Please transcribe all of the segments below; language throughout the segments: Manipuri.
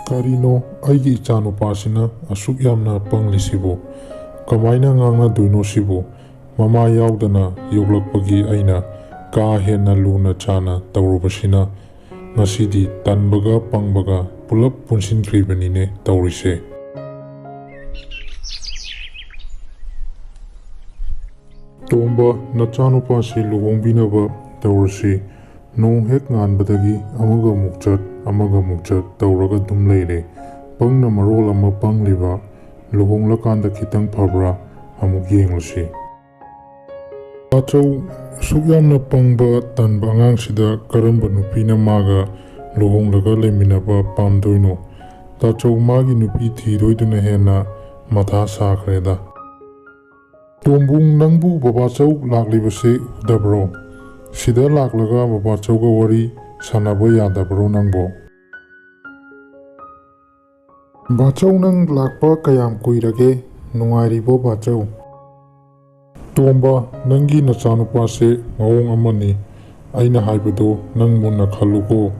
Karino aigi ichanupasina asuk yamna panglisibu kamaina ngangnadoino sibu mama yaudana yoglakpagi aina ka henna luna chana tawrubasina ngasidi tanbaga pangbaga pulap punsinkhribanine tawrise. Tomba nachanupasi luhongbinaba tawrasi nong hek nganbadagi amaga mukchat tawraga dum leire pangna marol ama pangliba luhonglakanda khitang phabra amuk yenglasi. Achau sukyamna pangba tanba angangsida karamba nupina maga luhonglaga leiminaba pamdoino tachau magi nupi thiroiduna hena matha sakhreda. Tombung nangbu babachau laklibase udabro sida laklaga babachauga wari sanaba yadabro nangbo. Bachau nang lakpa kayam kuirage nungairibo bachau. Tomba nangi nachanupase mawong amani aina haibado nang munna khaluko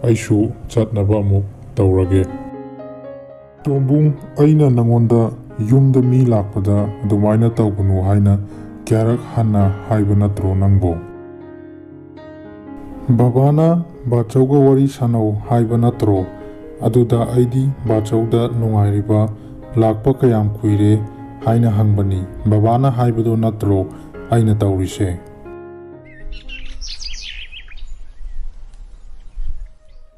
aishu chatnaba amuk tawrage. Tombung aina nangonda yumda mi lakpada adumaina tawgunu haina kyarak hanna haiba natro nangbo. Babana bachauga wari sanau haiba natro aduda aidi bachauda nungairiba lakpa kayam kuire haina hangbani babana haibado natro aina tawrise.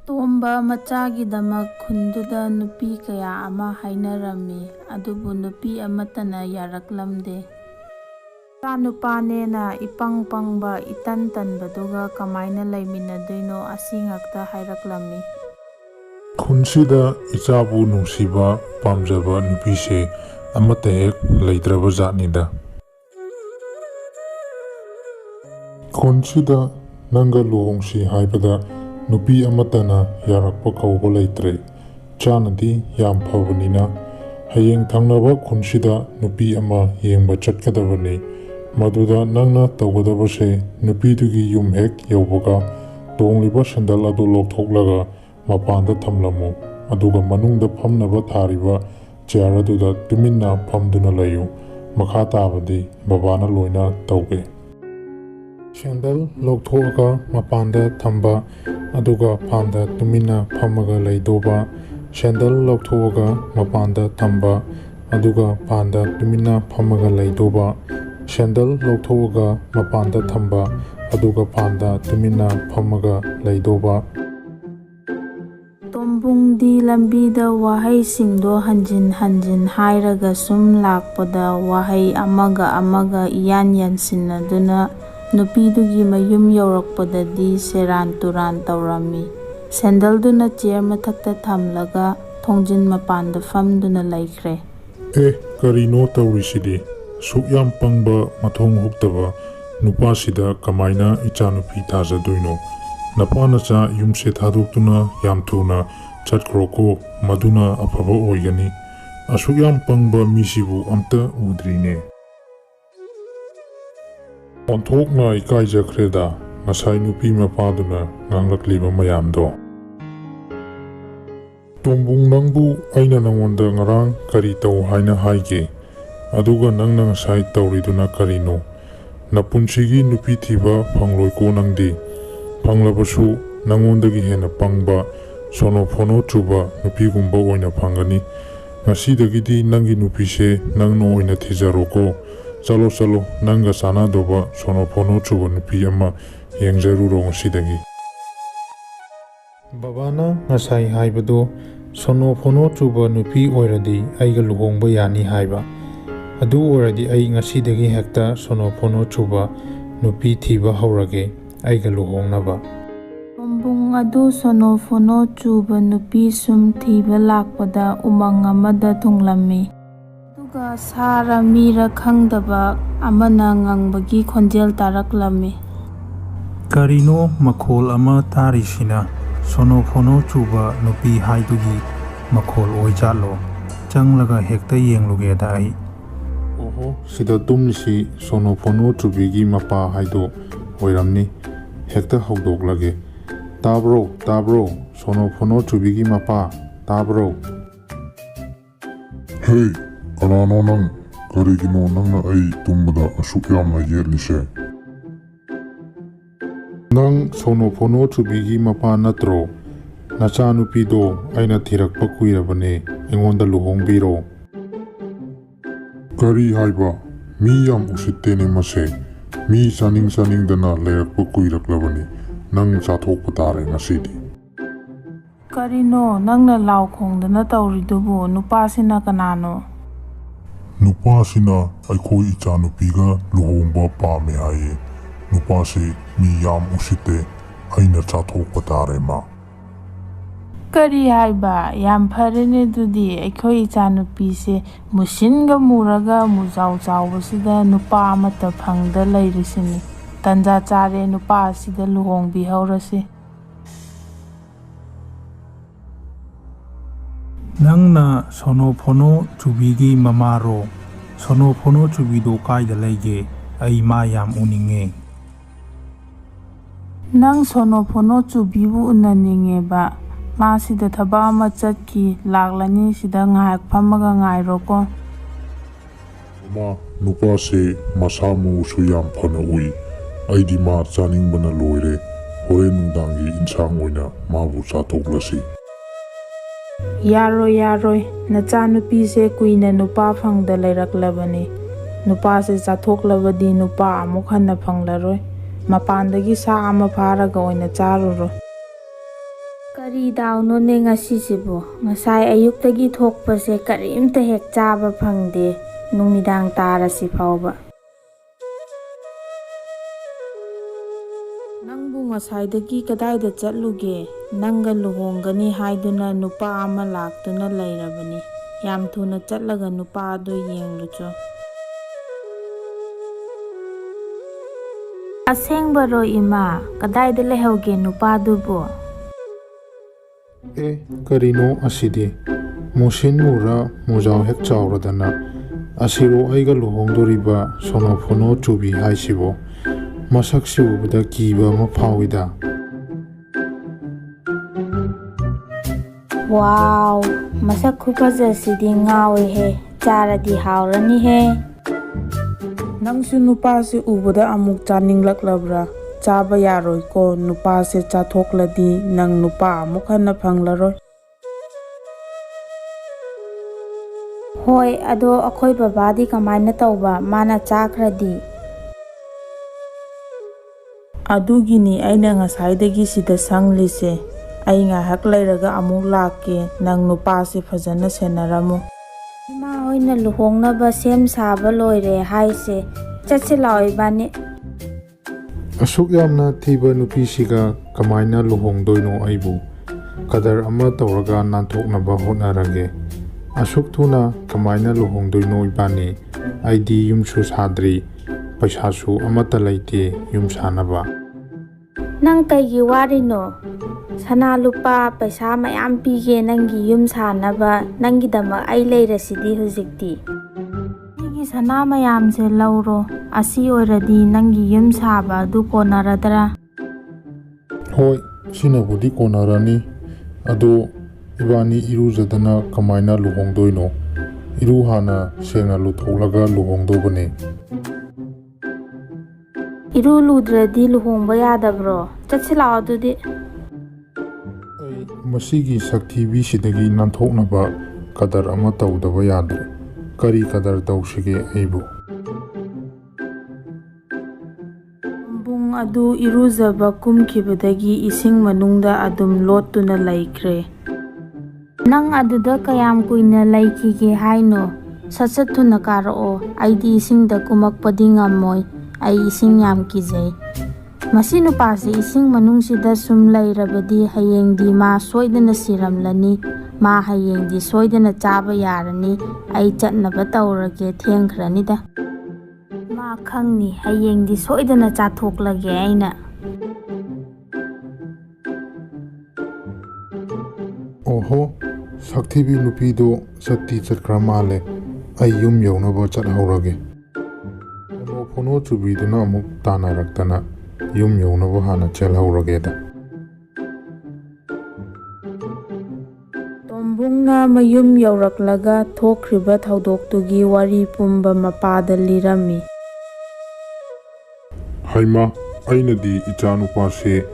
Tomba machagidamak khunduda nupi kaya ama hainarami adubu nupi amatana yaraklamde. Chanupane ipang pangba itan tanbaduga kamaina laiminadoino asingakta hairaklami. Khunsida ichabu nungsiba pamjaba nupise amata hek leitraba zatnida. Khunsida nanga luhongsi haibada nupi amatana yarakpa kauba leitre chanadi yam phabanina hayeng thangnaba khunsida nupi ama yengba chatkadabani maduda nangna tawgadabase nupidugi yum hek yawbaga tongliba sandal adu lokthoklaga mapanda thamlamu aduga manungda phamnaba thariba chair aduda tuminna phamduna layu makha tabadi babana loina tawge. Sandal lokthoka mapanda thamba aduga panda tuminna phamaga leidoba sandal lokthoga mapanda thamba aduga panda tuminna phamaga leidoba sandal lokthoga mapanda thamba aduga panda tuminna phamaga leidoba. Tombungdi lambida wahai singdo hanjin hairaga sum lakpada wahai amaga iyan yansinaduna nupidugi mayum yaurakpadadi seran turan tawrami. Sandalduna chair mathakta thamlaga thongjin mapanda famduna laikre. Karino tawrisidi sukyam pangba mathong huktaba nupasida kamaina ichanupi thajadoino napanacha yumse thadukuna yam thuna chatkroko maduna afaba oigani asukyam pangba misibu amta udrine. Onthokna ikaijakreda ngasai nupi mapaduna nganglakliba mayamdo. Tombung nangbu aina nangonda ngarang kari taw haina haige aduga nangna ngasai tawriduna karino napunsigi nupi thiba phangloiko nangdi phanglabasu nangondagi hena pangba sono phono chuba nupi gumba oina phangani ngasidagidi nangi nupise nangno oina thijaroko chalo nanga sana doba sono phono chuba nupi ama yengjaruro ngasidagi. Babana ngasai haibado sono phono chuba nupi oiradi aiga luhongba yani haiba adu oiradi ai ngasidagi hekta sono phono chuba nupi thiba haurage aiga luhongnaba. Tombung adu sono phono chuba nupi sum thiba lakpada umang amada thunglami aduga sara mira khangdaba amana ngangbagi khonjel taraklami. Karino makhol ama tarisina sono phono chuba nupi haidugi makhol oijalo changlaga hekta yengluge da ai. Oho sida tumlisi sono phono chubigi mapa haido oiramni hekta haudoklage. Tabro sono phono chubigi mapa ꯇꯥꯕ꯭ꯔꯣ? Hey, kanano nang karigino nang na ay tumbada asuk yamna yelise? Nang sonofono chubigi mapa natro? Nachanupido aina thirakpa kuirabane aingonda luhongbiro. Kari haiba, mi yam usittene mase, mi saning dana layakpa kuiraklabani, nang chathokpa tare ngasidi. Karino nangna lau khongdana tawridubu nupasina kanano? Nupasina aikoi ichanupiga luhongba pame haye. Nupasi mi yam usitte aina chathokpa tare ma. Kari haiba yam pharene dudi aikhoi ichanupise musinga muraga mujau chawbasida nupa amata phangda leirisini. Tanja chare nupa asida luhongbi haurasi. Nangna sonofono chubigi mamaro. Sonofono chubido kaida leige ai ma yam uninge. Nang sonofono chubibu unaninge ba. Masida thaba ama chatki laklani sida ngayak phamaga ngairoko. Ma nupasi masamu su yam phana ui. Aidi ma chaning bana loire. Hore nungdangi insang oina mabu chathoklasi. Yaroi nachanupise kuina nupa phangda leiraklabani. Nupase chathoklabadi nupa amuk hanna phanglaroi. Mapandagi sa ama pharaga oina charuro. Kari dawno ne ngasisibo ngasai ayuktagi thokpase karimta hek chaba phangde numidang tarasi phawba. Nangbu ngasaidagi kadaida chatluge nangga luhongani haiduna nupa ama laktuna leirabani. Yam thuna chatlaga nupa ado yenglucho. Asengbaro ima kadaida lehauge nupadubo? Karino asidi musin mura mujau hek chawradana asiro aiga luhongdoriba sonofono chubi haisibo masak sibubada kiba ma phawida. Wow, masak khupajasidi ngawe he charadi haurani he. Nangsu nupase ubada amuk chaninglaklavra chaba yaroi ko nupase chathokladi nang nupa amuk hanna phanglaroi. Hoi ado akhoi babadi kamaina tawba mana chakradi? Adugini aina ngasaidagi sida sanglise ai ngahak leiraga amuk lakke nang nupase fajana senaramu. Ima hoina luhongnaba sem saba loire haise chatsilaoi bani. Asuk yamna thiba nupisiga kamaina luhongdoino aibu kadar ama tawraga nanthoknaba hotnarage. Asuk thuna kamaina luhongdoino ibani aidi yumsu sadri paisasu amata leite yum sanaba. Nang kaigi warino sana lupa paisa mayam pige nangi yum sanaba nangi dama ai leirasidi hujikti. Nigi sana mayam se lauro asi oiradi nangi yum saba adu konaradra. Hoi sinabudi konarani ado ibani iruzadana kamaina luhongdoino iru hana sengna lutholaga luhongdobane. Iru ludradi luhongba yadabro chatsilao adudi? Masigi saktibi sidagi nanthoknaba kadar ama tawdaba yadre. Kari kadar tawsige aibu. Bung adu iruzaba kumkhibadagi ising manungda adum lottuna laikre. Nang aduda kayam kuina laikige haino sachathuna karao aidi isingda kumakpadi ngammoi ai ising yam kijai. Masi nupasi ising manungsida sum leirabadi hayengdi ma soidana siramlani ma hayengdi soidana chaba yarani ai chatnaba tawrage thengkhranida. Ma khangni hayengdi soidana chathoklage aina. Oho saktibi nupido chatti chatkra male ai yum yawnaba chathaurage. Sonofono chubiduna amuk tanaraktana yum yawnaba hana chelhaurageda. ꯃꯌꯨꯝ ꯌꯧꯔꯛꯂꯒ ꯊꯣꯛꯈ꯭ꯔꯤꯕ ꯊꯧꯗꯣꯛꯇꯨꯒꯤ ꯋꯥꯔꯤ ꯄꯨꯝꯕ ꯃꯄꯥꯗ ꯂꯤꯔꯝꯃꯤ꯫ ꯍꯩꯃꯥ, ꯑꯩꯅꯗꯤ ꯏꯆꯥꯅꯨꯄꯥꯁꯦ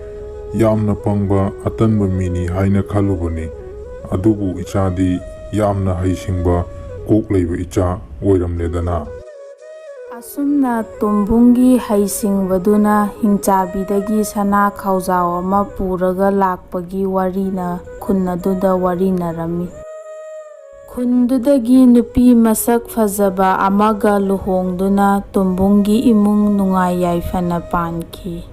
ꯌꯥꯝꯅ ꯄꯪꯕ ꯑꯇꯟꯕ ꯃꯤꯅꯤ ꯍꯥꯏꯅ ꯈꯜꯂꯨꯕꯅꯤ, ꯑꯗꯨꯕꯨ ꯏꯆꯥꯗꯤ ꯌꯥꯝꯅ ꯍꯩꯁꯤꯡꯕ ꯀꯣꯛ ꯂꯩꯕ ꯏꯆꯥ ꯑꯣꯏꯔꯝꯂꯦꯗꯅ꯫ ꯑꯁꯨꯝꯅ ꯇꯣꯝꯕꯨꯡꯒꯤ ꯍꯩꯁꯤꯡꯕꯗꯨꯅ ꯍꯤꯡꯆꯥꯕꯤꯗꯒꯤ ꯁꯅꯥ ꯈꯥꯎꯖꯥꯎ ꯑꯃ ꯄꯨꯔꯒ ꯂꯥꯛꯄꯒꯤ ꯋꯥꯔꯤꯅ ꯈꯨꯟ ꯑꯗꯨꯗ ꯋꯥꯔꯤꯅꯔꯝꯃꯤ꯫ ꯈꯨꯟꯗꯨꯗꯒꯤ ꯅꯨꯄꯤ ꯃꯁꯛ ꯐꯖꯕ ꯑꯃꯒ ꯂꯨꯍꯣꯡꯗꯨꯅ ꯇꯣꯝꯕꯨꯡꯒꯤ ꯏꯃꯨꯡ ꯅꯨꯡꯉꯥꯏ ꯌꯥꯏꯐꯅ ꯄꯥꯟꯈꯤ꯫